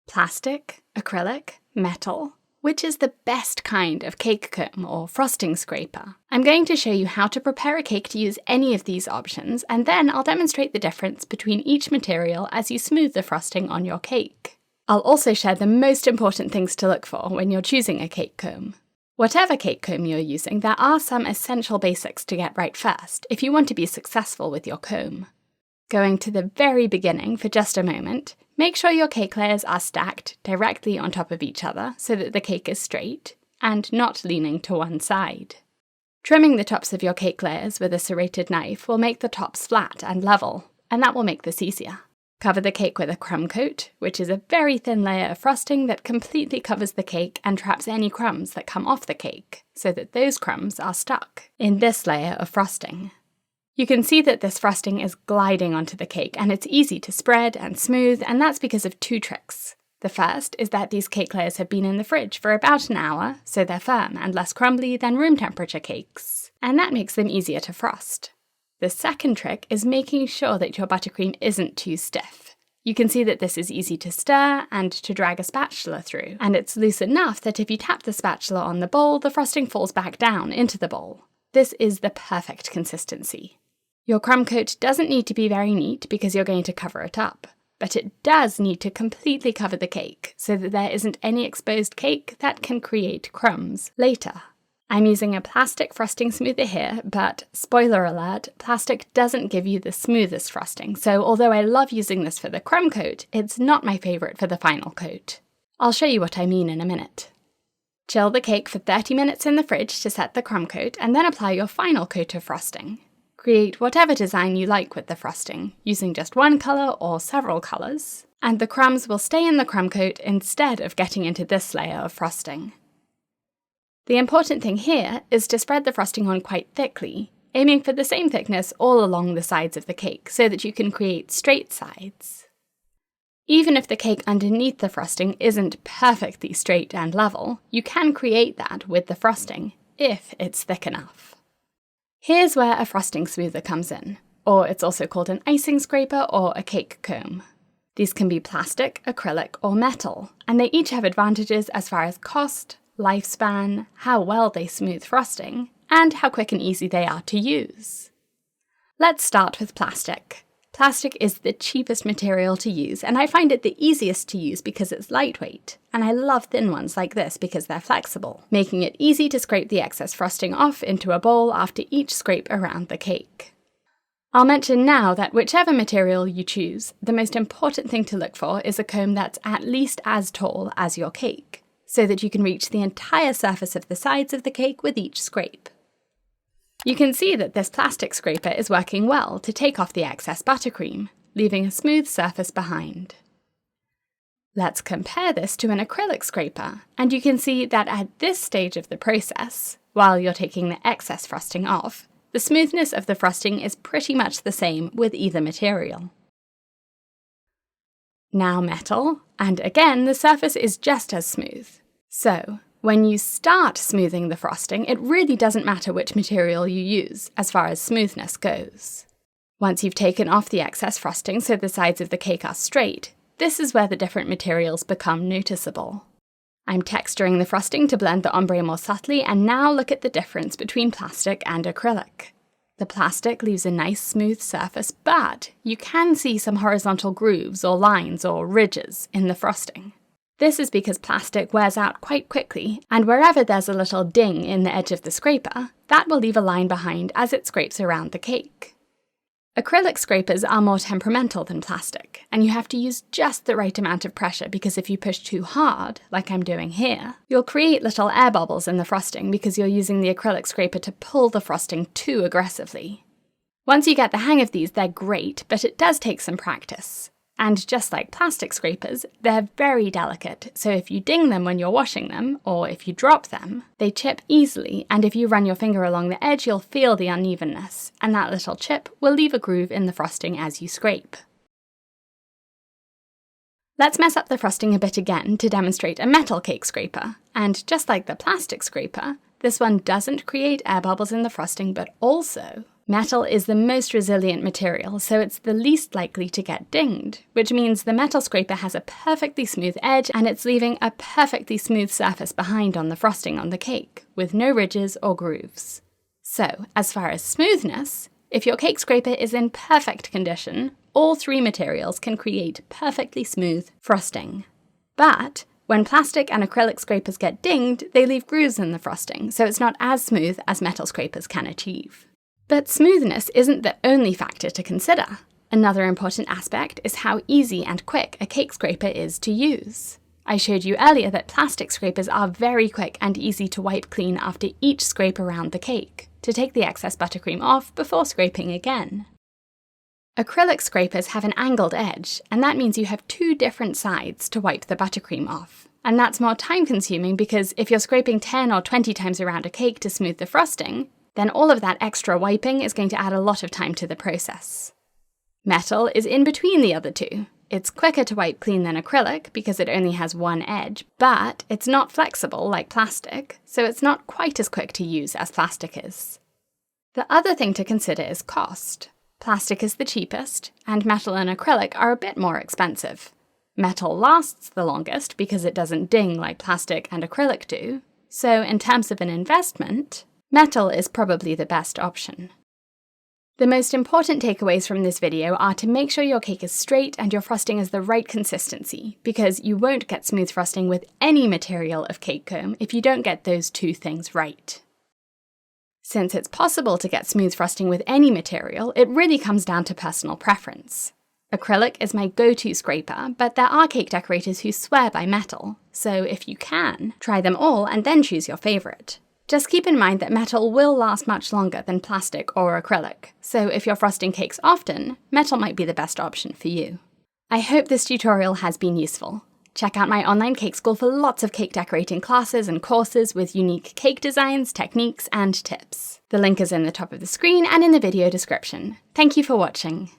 Plastic, acrylic, metal. Which is the best kind of cake comb or frosting scraper? I'm going to show you how to prepare a cake to use any of these options, and then I'll demonstrate the difference between each material as you smooth the frosting on your cake. I'll also share the most important things to look for when you're choosing a cake comb. Whatever cake comb you're using, there are some essential basics to get right first if you want to be successful with your comb. Going to the very beginning for just a moment, make sure your cake layers are stacked directly on top of each other so that the cake is straight and not leaning to one side. Trimming the tops of your cake layers with a serrated knife will make the tops flat and level, and that will make this easier. Cover the cake with a crumb coat, which is a very thin layer of frosting that completely covers the cake and traps any crumbs that come off the cake, so that those crumbs are stuck in this layer of frosting. You can see that this frosting is gliding onto the cake, and it's easy to spread and smooth, and that's because of two tricks. The first is that these cake layers have been in the fridge for about an hour, so they're firm and less crumbly than room temperature cakes, and that makes them easier to frost. The second trick is making sure that your buttercream isn't too stiff. You can see that this is easy to stir and to drag a spatula through, and it's loose enough that if you tap the spatula on the bowl, the frosting falls back down into the bowl. This is the perfect consistency. Your crumb coat doesn't need to be very neat because you're going to cover it up, but it does need to completely cover the cake so that there isn't any exposed cake that can create crumbs later. I'm using a plastic frosting smoother here, but spoiler alert, plastic doesn't give you the smoothest frosting, so although I love using this for the crumb coat, it's not my favourite for the final coat. I'll show you what I mean in a minute. Chill the cake for 30 minutes in the fridge to set the crumb coat, and then apply your final coat of frosting. Create whatever design you like with the frosting, using just one colour or several colours, and the crumbs will stay in the crumb coat instead of getting into this layer of frosting. The important thing here is to spread the frosting on quite thickly, aiming for the same thickness all along the sides of the cake so that you can create straight sides. Even if the cake underneath the frosting isn't perfectly straight and level, you can create that with the frosting, if it's thick enough. Here's where a frosting smoother comes in, or it's also called an icing scraper or a cake comb. These can be plastic, acrylic, or metal, and they each have advantages as far as cost, lifespan, how well they smooth frosting, and how quick and easy they are to use. Let's start with plastic. Plastic is the cheapest material to use, and I find it the easiest to use because it's lightweight, and I love thin ones like this because they're flexible, making it easy to scrape the excess frosting off into a bowl after each scrape around the cake. I'll mention now that whichever material you choose, the most important thing to look for is a comb that's at least as tall as your cake, so that you can reach the entire surface of the sides of the cake with each scrape. You can see that this plastic scraper is working well to take off the excess buttercream, leaving a smooth surface behind. Let's compare this to an acrylic scraper, and you can see that at this stage of the process, while you're taking the excess frosting off, the smoothness of the frosting is pretty much the same with either material. Now metal, and again the surface is just as smooth. So, when you start smoothing the frosting, it really doesn't matter which material you use, as far as smoothness goes. Once you've taken off the excess frosting so the sides of the cake are straight, this is where the different materials become noticeable. I'm texturing the frosting to blend the ombre more subtly, and now look at the difference between plastic and acrylic. The plastic leaves a nice smooth surface, but you can see some horizontal grooves or lines or ridges in the frosting. This is because plastic wears out quite quickly, and wherever there's a little ding in the edge of the scraper, that will leave a line behind as it scrapes around the cake. Acrylic scrapers are more temperamental than plastic, and you have to use just the right amount of pressure because if you push too hard, like I'm doing here, you'll create little air bubbles in the frosting because you're using the acrylic scraper to pull the frosting too aggressively. Once you get the hang of these, they're great, but it does take some practice. And just like plastic scrapers, they're very delicate, so if you ding them when you're washing them, or if you drop them, they chip easily, and if you run your finger along the edge, you'll feel the unevenness, and that little chip will leave a groove in the frosting as you scrape. Let's mess up the frosting a bit again to demonstrate a metal cake scraper, and just like the plastic scraper, this one doesn't create air bubbles in the frosting, but also Metal is the most resilient material, so it's the least likely to get dinged, which means the metal scraper has a perfectly smooth edge and it's leaving a perfectly smooth surface behind on the frosting on the cake, with no ridges or grooves. So, as far as smoothness, if your cake scraper is in perfect condition, all three materials can create perfectly smooth frosting. But when plastic and acrylic scrapers get dinged, they leave grooves in the frosting, so it's not as smooth as metal scrapers can achieve. But smoothness isn't the only factor to consider. Another important aspect is how easy and quick a cake scraper is to use. I showed you earlier that plastic scrapers are very quick and easy to wipe clean after each scrape around the cake, to take the excess buttercream off before scraping again. Acrylic scrapers have an angled edge, and that means you have two different sides to wipe the buttercream off. And that's more time-consuming because if you're scraping 10 or 20 times around a cake to smooth the frosting, then all of that extra wiping is going to add a lot of time to the process. Metal is in between the other two. It's quicker to wipe clean than acrylic because it only has one edge, but it's not flexible like plastic, so it's not quite as quick to use as plastic is. The other thing to consider is cost. Plastic is the cheapest, and metal and acrylic are a bit more expensive. Metal lasts the longest because it doesn't ding like plastic and acrylic do, so in terms of an investment, metal is probably the best option. The most important takeaways from this video are to make sure your cake is straight and your frosting is the right consistency, because you won't get smooth frosting with any material of cake comb if you don't get those two things right. Since it's possible to get smooth frosting with any material, it really comes down to personal preference. Acrylic is my go-to scraper, but there are cake decorators who swear by metal, so if you can, try them all and then choose your favourite. Just keep in mind that metal will last much longer than plastic or acrylic, so if you're frosting cakes often, metal might be the best option for you. I hope this tutorial has been useful. Check out my online cake school for lots of cake decorating classes and courses with unique cake designs, techniques, and tips. The link is in the top of the screen and in the video description. Thank you for watching.